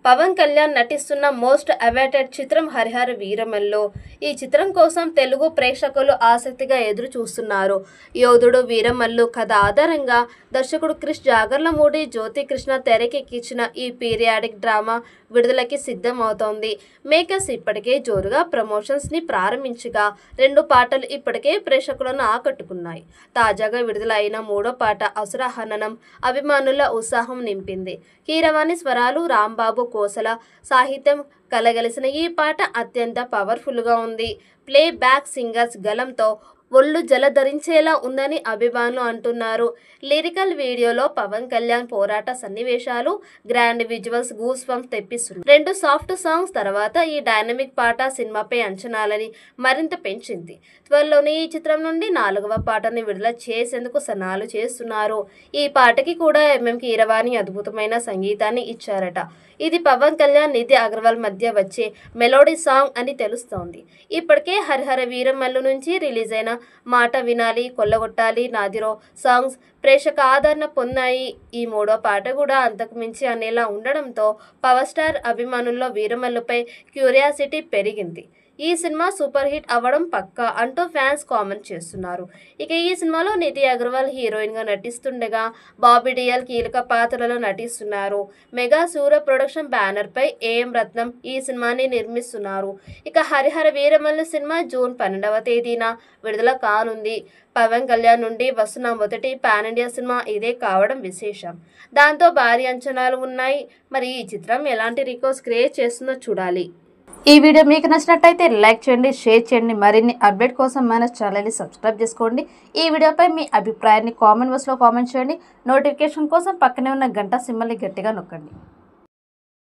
పవన్ కళ్యాణ్ నటిస్తున్న most awaited చిత్రం హరిహర వీరమల్లు. ఈ చిత్రం కోసం తెలుగు ప్రేక్షకులు ఆసక్తిగా ఎదురు చూస్తున్నారు. యోధుడు వీరమల్లు కథ ఆధారంగా దర్శకుడు క్రిష్ జాగర్లమూడి జ్యోతి కృష్ణ తెరకెక్కించిన ఈ పీరియాడిక్ డ్రామా విడుదలకి సిద్ధం అవుతోంది. మేకర్స్ ఇప్పటికే జోరుగా ప్రమోషన్స్ ని ప్రారంభించగా 2 పాటలు ఇప్పటికే ప్రేక్షకులను ఆకట్టుకున్నాయి. తాజాగా విడుదల అయిన 3వ పాట అసురహననం అభిమానుల ఉత్సాహం నింపింది. కీరవాణి స్వరాలు, రాంబాబు కోసల సాహిత్యం కలగలిసిన ఈ పాట అత్యంత పవర్ఫుల్గా ఉంది. ప్లే బ్యాక్ సింగర్స్ గలంతో ఒళ్ళు జలధరించేలా ఉందని అభిమానులు అంటున్నారు. లిరికల్ వీడియోలో పవన్ కళ్యాణ్ పోరాట సన్నివేశాలు, గ్రాండ్ విజువల్స్ గూస్ బంప్స్ తెప్పిస్తుంది. 2 సాఫ్ట్ సాంగ్స్ తర్వాత ఈ డైనమిక్ పాట సినిమాపై అంచనాలని మరింత పెంచింది. త్వరలోనే ఈ చిత్రం నుండి 4వ పాటని విడుదల చేసేందుకు సన్నాహాలు చేస్తున్నారు. ఈ పాటకి కూడా కీరవాణి అద్భుతమైన సంగీతాన్ని ఇచ్చారట. ఇది పవన్ కళ్యాణ్, నిధి అగర్వాల్ మధ్య వచ్చే మెలోడీ సాంగ్ అని తెలుస్తోంది. ఇప్పటికే హరిహర వీరమల్లు నుంచి రిలీజ్ అయిన మాట వినాలి, కొల్లగొట్టాలి, నాదిరో సాంగ్స్ ప్రేక్షక ఆదరణ పొందాయి. ఈ 3వ పాట కూడా అంతకు మించి అనేలా ఉండడంతో పవర్ స్టార్ అభిమానుల్లో వీరమల్లుపై క్యూరియాసిటీ పెరిగింది. ఈ సినిమా సూపర్ హిట్ అవ్వడం పక్కా అంటూ ఫ్యాన్స్ కామెంట్ చేస్తున్నారు. ఇక ఈ సినిమాలో నిధి అగర్వాల్ హీరోయిన్ గా నటిస్తుండగా బాబీ డియోల్ కీలక పాత్రలో నటిస్తున్నారు. మెగా సూర్య ప్రొడక్షన్ బ్యానర్ పై ఏఎం రత్నం ఈ సినిమాని నిర్మిస్తున్నారు. ఇక హరిహర వీరమల్లు సినిమా జూన్ 12వ తేదీన విడుదల కానుంది. పవన్ కళ్యాణ్ నుండి వస్తున్న మొదటి పాన్ ఇండియా సినిమా ఇదే కావడం విశేషం. దాంతో భారీ అంచనాలు ఉన్నాయి. మరి ఈ చిత్రం ఎలాంటి రికార్డ్స్ క్రియేట్ చేస్తుందో చూడాలి. ఈ వీడియో మీకు నచ్చినట్టయితే లైక్ చేయండి, షేర్ చేయండి. మరిన్ని అప్డేట్ కోసం మన ఛానల్ని సబ్స్క్రైబ్ చేసుకోండి. ఈ వీడియోపై మీ అభిప్రాయాన్ని కామెంట్ బాక్స్లో కామెంట్ చేయండి. నోటిఫికేషన్ కోసం పక్కనే ఉన్న గంట సింబల్ని గట్టిగా నొక్కండి.